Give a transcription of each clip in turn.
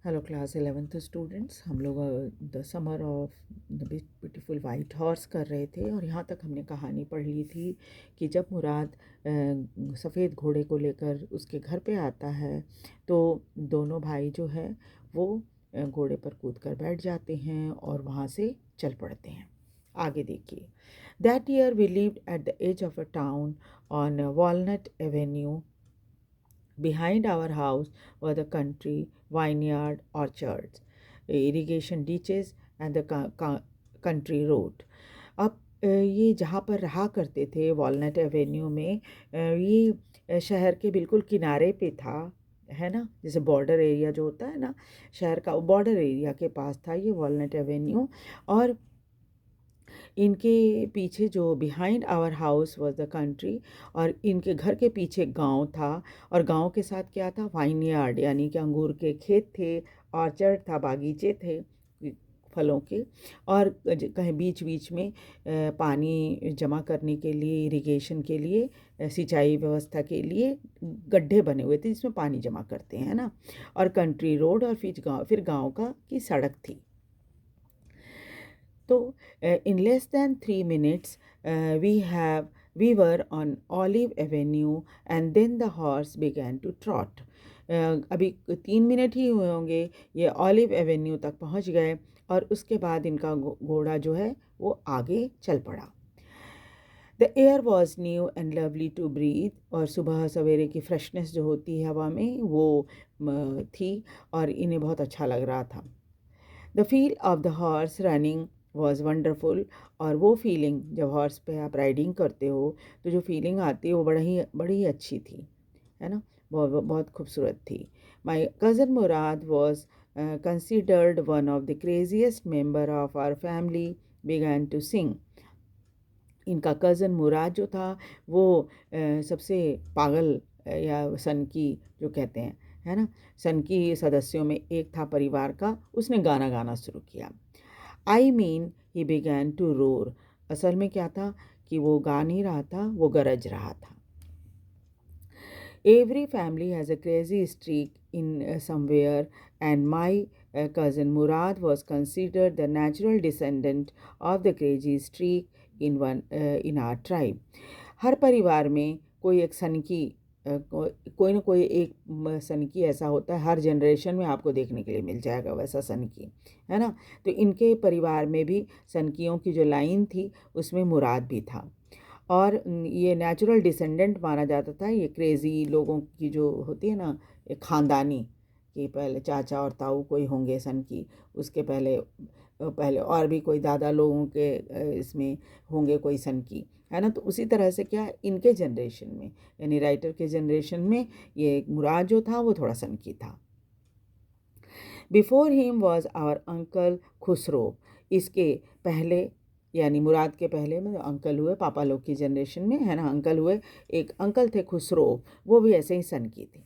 Hello class 11th students, हम लोग the summer of the beautiful white horse कर रहे थे और यहाँ तक हमने कहानी पढ़ ली थी कि जब मुराद सफ़ेद घोड़े को लेकर उसके घर पे आता है तो दोनों भाई जो है वो घोड़े पर कूद कर बैठ जाते हैं और वहाँ से चल पड़ते हैं। आगे देखिए। That year we lived at the edge of a town on Walnut Avenue. Behind our house were the country, vineyard, orchards, irrigation ditches and the country road. अब ये जहाँ पर रहा करते थे वॉलनट एवेन्यू में, ये शहर के बिल्कुल किनारे पे था, है ना। जैसे बॉर्डर एरिया जो होता है ना शहर का, बॉर्डर एरिया के पास था ये वॉलनट एवेन्यू। और इनके पीछे जो behind our house was the country, और इनके घर के पीछे गांव था। और गांव के साथ क्या था, वाइन यार्ड यानी कि अंगूर के खेत थे, ऑर्चर्ड था, बागीचे थे फलों के। और कहीं बीच बीच में पानी जमा करने के लिए, इरिगेशन के लिए, सिंचाई व्यवस्था के लिए गड्ढे बने हुए थे जिसमें पानी जमा करते हैं ना। और कंट्री रोड, और फिर गांव का की सड़क थी। तो in less than 3 minutes we were on Olive Avenue and then the horse began to trot. अभी 3 मिनट ही हुए होंगे, ये ऑलिव एवेन्यू तक पहुंच गए और उसके बाद इनका घोड़ा जो है वो आगे चल पड़ा। The air was new and lovely to breathe, और सुबह सवेरे की फ्रेशनेस जो होती है हवा में वो थी और इन्हें बहुत अच्छा लग रहा था। The feel of the horse running was wonderful, और वो फीलिंग जब हॉर्स पे आप राइडिंग करते हो तो जो फीलिंग आती है वो बड़ी अच्छी थी, है ना। बहुत बहुत खूबसूरत थी। My cousin Murad was considered one of the craziest member of our family began to sing. इनका कज़न मुराद जो था वो सबसे पागल या सन की जो कहते हैं, है ना, सन की सदस्यों में एक था परिवार का। उसने गाना गाना शुरू किया। I mean he began to roar. असल में क्या था कि वो गा नहीं रहा था, वो गरज रहा था। Every family has a crazy streak in somewhere and my cousin Murad was considered the natural descendant of the crazy streak in our tribe. हर परिवार में कोई एक सनकी कोई ना कोई एक सनकी ऐसा होता है, हर जनरेशन में आपको देखने के लिए मिल जाएगा वैसा सनकी, है ना। तो इनके परिवार में भी सनकियों की जो लाइन थी उसमें मुराद भी था। और ये नेचुरल डिसेंडेंट माना जाता था। ये क्रेज़ी लोगों की जो होती है ना, एक ख़ानदानी कि पहले चाचा और ताऊ कोई होंगे सन की, उसके पहले पहले और भी कोई दादा लोगों के इसमें होंगे कोई सन की, है ना। तो उसी तरह से क्या इनके जनरेशन में, यानी राइटर के जनरेशन में, ये मुराद जो था वो थोड़ा सन की था। Before him was our uncle Khosrove. इसके पहले यानी मुराद के पहले में अंकल हुए, पापा लोग की जनरेशन में, है ना, अंकल हुए। एक अंकल थे खुसरो, वो भी ऐसे ही सन की थे।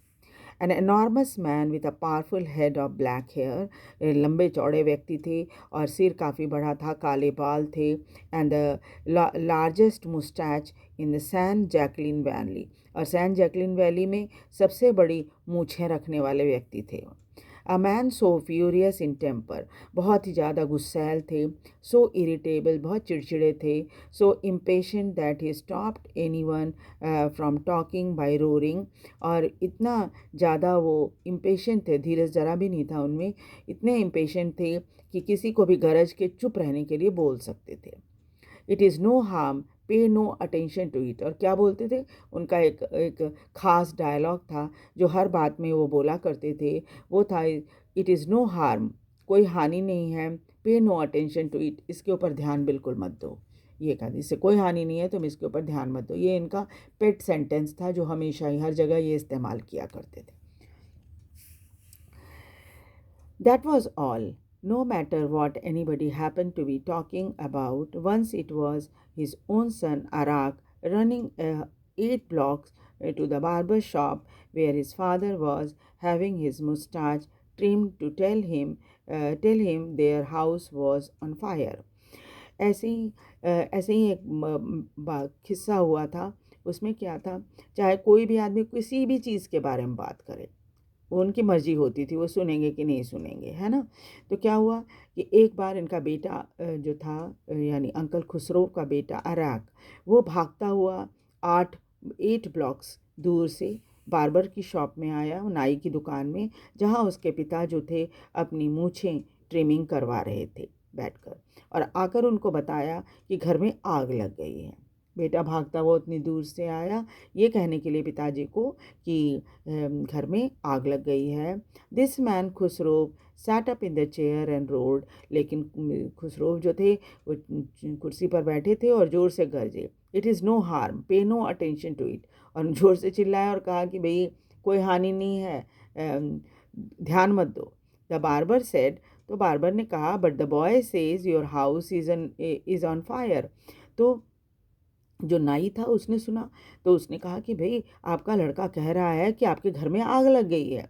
An enormous man with a powerful head of black hair. लंबे चौड़े व्यक्ति थे और सिर काफ़ी बड़ा था, काले बाल थे। And the largest moustache in the San Joaquin valley. और सैन जैकलिन वैली में सबसे बड़ी मूछें रखने वाले व्यक्ति थे। A man so furious in temper. बहुत ही ज़्यादा गुस्सैल थे। सो इरिटेबल, बहुत चिड़चिड़े थे। So impatient that he stopped anyone from talking by roaring. और इतना ज़्यादा वो इम्पेशेंट थे, धीरज ज़रा भी नहीं था उनमें। इतने इम्पेशेंट थे कि किसी को भी गरज के चुप रहने के लिए बोल सकते थे। इट इज़ नो हार्म, पे नो अटेंशन टू इट. और क्या बोलते थे, उनका एक एक ख़ास डायलॉग था जो हर बात में वो बोला करते थे। वो था, इट इज़ नो हार्म, कोई हानि नहीं है, पे नो अटेंशन टू इट, इसके ऊपर ध्यान बिल्कुल मत दो। ये कहा, इससे कोई हानि नहीं है, तुम इसके ऊपर ध्यान मत दो। ये इनका पेट सेंटेंस था जो हमेशा ही हर जगह ये इस्तेमाल किया करते थे। That was all. No matter what anybody happened to be talking about, once it was his own son Arak running 8 blocks to the barber shop where his father was having his mustache trimmed to tell him their house was on fire. ऐसे ही एक किस्सा हुआ था। उसमें क्या था, चाहे कोई भी आदमी किसी भी चीज़ के बारे में बात करे, उनकी मर्जी होती थी वो सुनेंगे कि नहीं सुनेंगे, है ना। तो क्या हुआ कि एक बार इनका बेटा जो था यानी अंकल खुसरो का बेटा अराक, वो भागता हुआ 8 ब्लॉक्स दूर से बार्बर की शॉप में आया, नाई की दुकान में, जहाँ उसके पिता जो थे अपनी मूछें ट्रिमिंग करवा रहे थे बैठकर, और आकर उनको बताया कि घर में आग लग गई है। बेटा भागता हुआ उतनी दूर से आया ये कहने के लिए पिताजी को कि घर में आग लग गई है। This man Khosrove sat up in the chair and roared, लेकिन खुसरो जो थे वो कुर्सी पर बैठे थे और ज़ोर से गरजे, इट इज़ नो हार्म, पे नो अटेंशन टू इट, और ज़ोर से चिल्लाया और कहा कि भाई कोई हानि नहीं है, ध्यान मत दो। द बार्बर सेड, तो बार्बर ने कहा, but the boy says your house is on fire. तो जो नाई था उसने सुना तो उसने कहा कि भाई आपका लड़का कह रहा है कि आपके घर में आग लग गई है।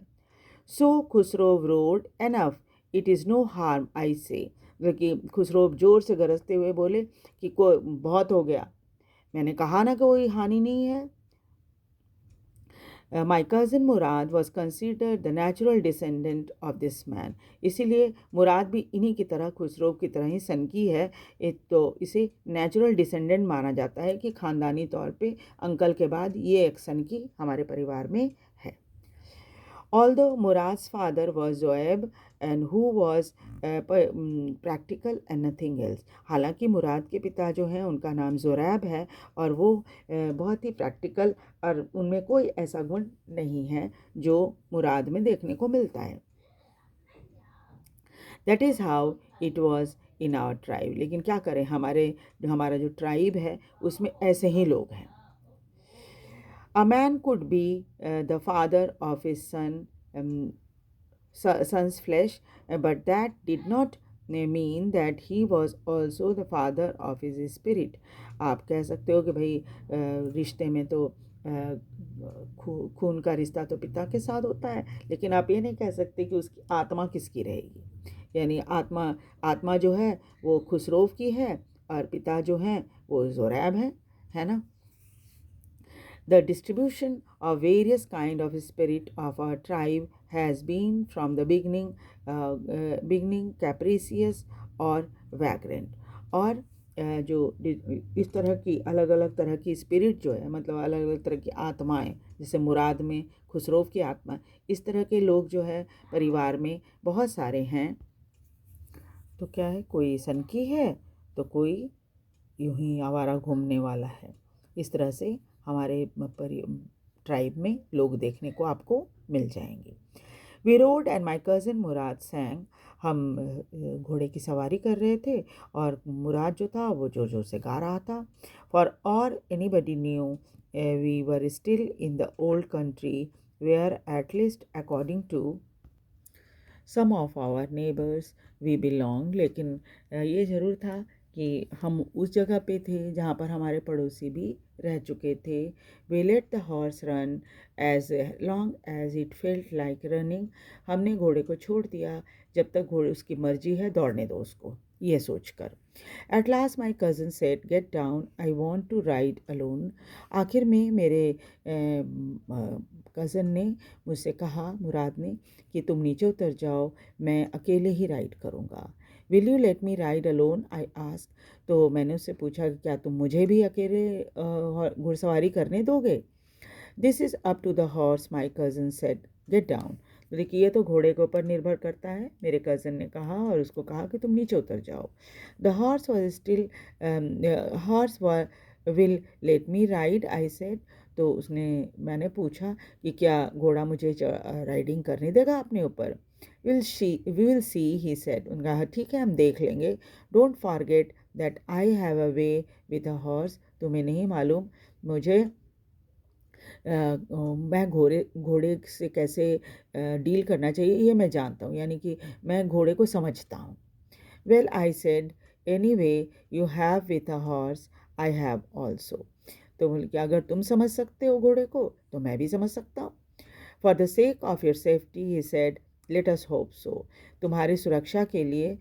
So Khosrove roared, enough, it is no harm I say, कि खुसरो जोर से गरजते हुए बोले कि को बहुत हो गया, मैंने कहा ना कि कोई हानि नहीं है। माई cousin Murad was considered the natural descendant of this man, इसीलिए मुराद भी इन्हीं की तरह खुसरो की तरह ही सनकी है। तो इसे नेचुरल डिसेंडेंट माना जाता है कि ख़ानदानी तौर पे अंकल के बाद ये एक सनकी हमारे परिवार में है। Although Murad's father was Zoeb and who was practical and nothing else, हालांकि मुराद के पिता जो हैं उनका नाम ज़ोरैब है और वो बहुत ही प्रैक्टिकल और उनमें कोई ऐसा गुण नहीं है जो मुराद में देखने को मिलता है। That is how it was in our tribe, लेकिन क्या करें हमारा जो ट्राइब है उसमें ऐसे ही लोग हैं। A man could be the father of his son's flesh, but that did not mean that he was also the father of his spirit. आप कह सकते हो कि भाई रिश्ते में तो खून का रिश्ता तो पिता के साथ होता है, लेकिन आप ये नहीं कह सकते कि उसकी आत्मा किसकी रहेगी। यानी आत्मा जो है वो खुसरोव की है और पिता जो हैं वो ज़ोरैब हैं, है ना। The distribution of various kind of spirit of our tribe has been from the beginning capricious और vagrant, और जो इस तरह की अलग अलग तरह की स्पिरिट जो है, मतलब अलग अलग तरह की आत्माएं, जैसे मुराद में खुसरोव की आत्मा, इस तरह के लोग जो है परिवार में बहुत सारे हैं। तो क्या है, कोई सनकी है तो कोई यूं ही आवारा घूमने वाला है। इस तरह से हमारे ट्राइब में लोग देखने को आपको मिल जाएंगे। We rode and my cousin Murad sang, हम घोड़े की सवारी कर रहे थे और मुराद जो था वो ज़ोर ज़ोर से गा रहा था। For or anybody new we were still in the old country where at least according to some of our neighbours we belong, लेकिन ये ज़रूर था कि हम उस जगह पे थे जहाँ पर हमारे पड़ोसी भी रह चुके थे। We let the horse run as long as it felt like running, हमने घोड़े को छोड़ दिया जब तक घोड़े उसकी मर्जी है दौड़ने दो उसको, ये सोचकर। At last my cousin said get down I want to ride alone, आखिर में मेरे कज़न ने मुझसे कहा, मुराद ने, कि तुम नीचे उतर जाओ, मैं अकेले ही राइड करूँगा। Will you let me ride alone I ask, तो मैंने उससे पूछा कि क्या तुम मुझे भी अकेले घुड़सवारी करने दोगे। This is up to the horse my cousin said get down, तो देखिए ये तो घोड़े के ऊपर निर्भर करता है, मेरे कज़न ने कहा और उसको कहा कि तुम नीचे उतर जाओ। The horse was still horse will let me ride I said, तो मैंने पूछा कि क्या घोड़ा मुझे राइडिंग करने देगा अपने ऊपर। We will see he said, उन्होंने कहा ठीक है हम देख लेंगे। Don't forget that I have a way with a horse, तुम्हें नहीं मालूम मुझे मैं घोड़े से कैसे डील करना चाहिए ये मैं जानता हूँ, यानी कि मैं घोड़े को समझता हूँ। Well I said any way you have with a horse I have also, तो बोले कि अगर तुम समझ सकते हो घोड़े को तो मैं भी समझ सकता हूँ। For the sake of your safety he said let us hope so, तुम्हारी सुरक्षा के लिए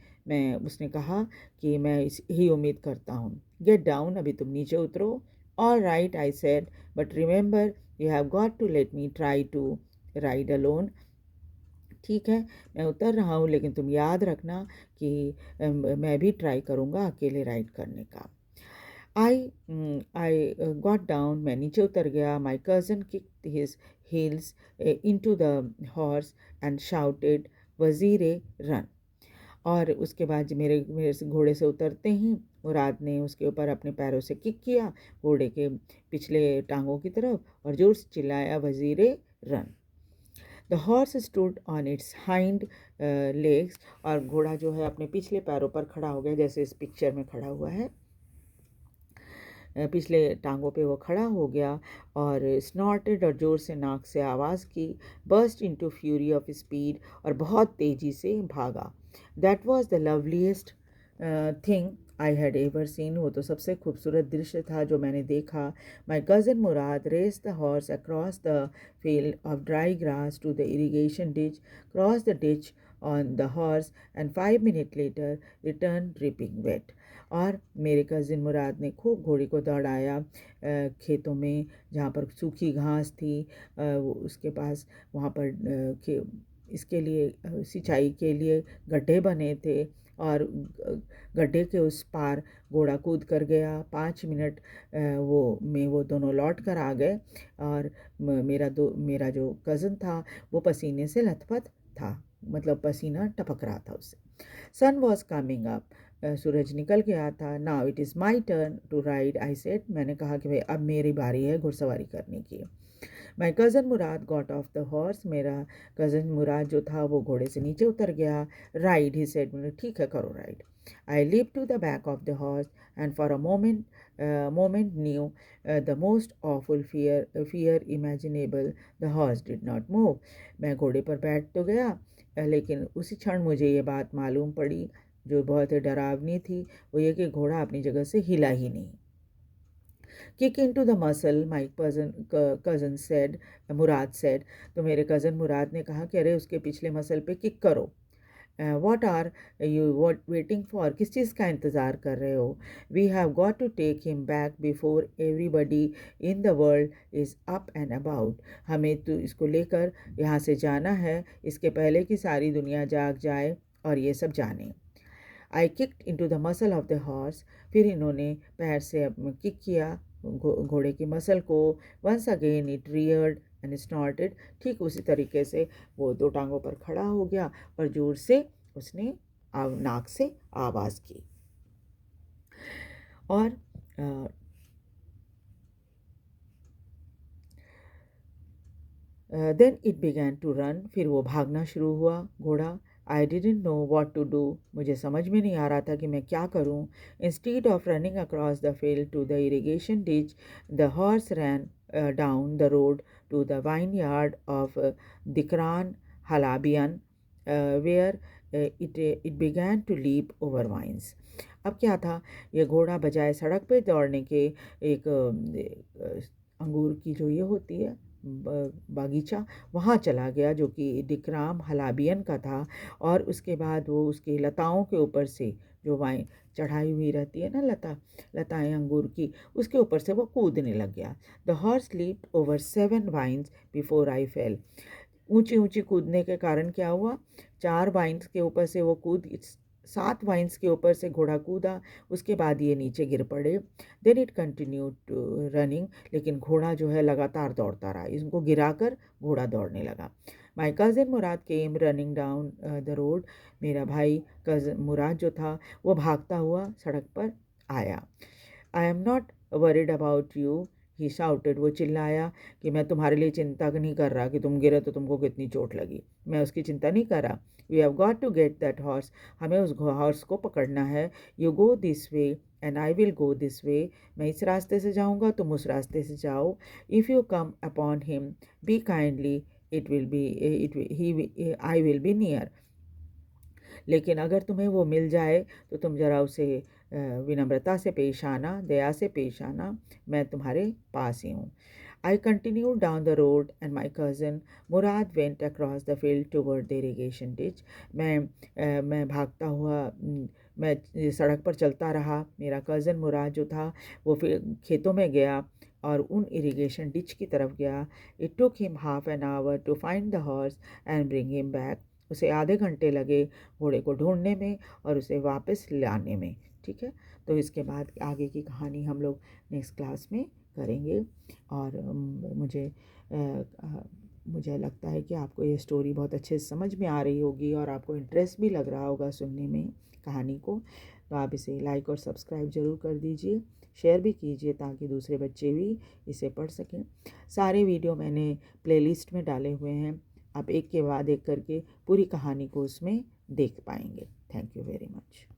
उसने कहा कि मैं ही उम्मीद करता हूँ। गेट डाउन, अभी तुम नीचे उतरो। All right I said, but remember you have got to let me try to ride alone, ठीक है, मैं उतर रहा हूँ, लेकिन तुम याद रखना कि मैं भी ट्राई करूँगा अकेले राइड करने का। I got down, मैं नीचे उतर गया. My cousin kicked his heels into the horse and shouted, "वज़ीरे run!" और उसके बाद मेरे मेरे से घोड़े से उतरते ही मुराद ने उसके ऊपर अपने पैरों से किक किया, घोड़े के पिछले टांगों की तरफ, और जोर से चिल्लाया, "Vazire run!" The horse stood on its hind legs, और घोड़ा जो है अपने पिछले पैरों पर खड़ा हो गया, जैसे इस पिक्चर में खड़ा हुआ है। पिछले टांगों पे वो खड़ा हो गया और स्नॉर्टेड, और ज़ोर से नाक से आवाज़ की, burst into fury of speed, और बहुत तेज़ी से भागा। That was the loveliest thing I had ever seen, वो तो सबसे खूबसूरत दृश्य था जो मैंने देखा। My cousin Murad race the horse across the field of dry grass to the irrigation ditch, cross the ditch on the horse, and 5 minutes later return dripping wet. और मेरे कज़िन मुराद ने खूब घोड़ी को दौड़ाया खेतों में, जहाँ पर सूखी घास थी। उसके पास वहाँ पर इसके लिए सिंचाई के लिए गड्ढे बने थे, और गड्ढे के उस पार घोड़ा कूद कर गया। 5 मिनट वो दोनों लौट कर आ गए, और मेरा जो कज़न था वो पसीने से लथपथ था, मतलब पसीना टपक रहा था उससे। सन वॉज कमिंग अप, सूरज निकल गया था। Now it is my turn to ride, I said, मैंने कहा कि भाई अब मेरी बारी है घुड़सवारी करने की। माई cousin Murad got off the horse, मेरा कज़न मुराद जो था वो घोड़े से नीचे उतर गया। राइड, ही सेड, मैंने ठीक है करो ride. I leaped to the back of the horse, and for a moment knew the most awful fear imaginable. The horse did not move. मैं घोड़े पर बैठ तो गया, लेकिन उसी क्षण मुझे ये बात मालूम पड़ी जो बहुत ही डरावनी थी, वो ये कि घोड़ा अपनी जगह से हिला ही नहीं। Kick in to the muscle, my cousin said, Murad said, तो मेरे कज़न मुराद ने कहा कि अरे उसके पिछले मसल पे किक करो। What are you waiting for, किस चीज़ का इंतज़ार कर रहे हो? We have got to take him back before everybody in the world is up and about, हमें तो इसको लेकर यहाँ से जाना है, इसके पहले कि सारी दुनिया जाग जाए और ये सब जाने। I kicked into the muscle of the horse, फिर इन्होंने पैर से किक किया घोड़े की मसल को। Once again it reared and snorted, ठीक उसी तरीके से वो दो टांगों पर खड़ा हो गया और जोर से उसने नाक से आवाज़ की। और then it began to run, फिर वो भागना शुरू हुआ घोड़ा। I didn't know what to do, मुझे समझ में नहीं आ रहा था कि मैं क्या करूं। Instead of running across the field to the irrigation ditch, the horse ran down the road to the vineyard of Dikran Halabian, where it began to leap over vines. अब क्या था, ये घोड़ा बजाय सड़क पे दौड़ने के एक अंगूर की जो ये होती है बागीचा, वहाँ चला गया, जो कि डिकराम हलाबियन का था। और उसके बाद वो उसकी लताओं के ऊपर से, जो वाइन चढ़ाई हुई रहती है ना, लताएं अंगूर की, उसके ऊपर से वो कूदने लग गया। The horse leaped over 7 vines before I fell, ऊंची ऊंची कूदने के कारण क्या हुआ, 4 वाइन्स के ऊपर से वो 7 वाइन्स के ऊपर से घोड़ा कूदा, उसके बाद ये नीचे गिर पड़े। देन इट कंटिन्यूड रनिंग, लेकिन घोड़ा जो है लगातार दौड़ता रहा, इसको गिराकर घोड़ा दौड़ने लगा। माई cousin Murad came running down the road, मेरा भाई कज़न मुराद जो था वो भागता हुआ सड़क पर आया। I am not worried about you, he shouted, वो चिल्लाया कि मैं तुम्हारे लिए चिंता नहीं कर रहा कि तुम गिरे तो तुमको कितनी चोट लगी, मैं उसकी चिंता नहीं कर रहा। We have got to get that horse, हमें उस हॉर्स को पकड़ना है। You go this way and I will go this way, मैं इस रास्ते से जाऊँगा, तुम उस रास्ते से जाओ। If you come upon him B kindly, it will be he I will be near, लेकिन अगर तुम्हें वो मिल जाए तो तुम ज़रा उसे विनम्रता से पेश आना, दया से पेश आना, मैं तुम्हारे पास ही हूँ। I continued down the road and my cousin Murad went across the field toward the irrigation ditch. मैं भागता हुआ मैं सड़क पर चलता रहा, मेरा कज़न मुराद जो था वो फिर खेतों में गया और उन इरिगेशन डिच की तरफ गया। It took him half an hour to find the horse and bring him back. उसे आधे घंटे लगे घोड़े को ढूंढने में और उसे वापस लाने में। ठीक है, तो इसके बाद आगे की कहानी हम लोग नेक्स्ट क्लास में करेंगे। और मुझे लगता है कि आपको ये स्टोरी बहुत अच्छे से समझ में आ रही होगी और आपको इंटरेस्ट भी लग रहा होगा सुनने में कहानी को। तो आप इसे लाइक और सब्सक्राइब ज़रूर कर दीजिए, शेयर भी कीजिए ताकि दूसरे बच्चे भी इसे पढ़ सकें। सारे वीडियो मैंने प्लेलिस्ट में डाले हुए हैं, आप एक के बाद एक करके पूरी कहानी को उसमें देख पाएंगे। Thank you very much.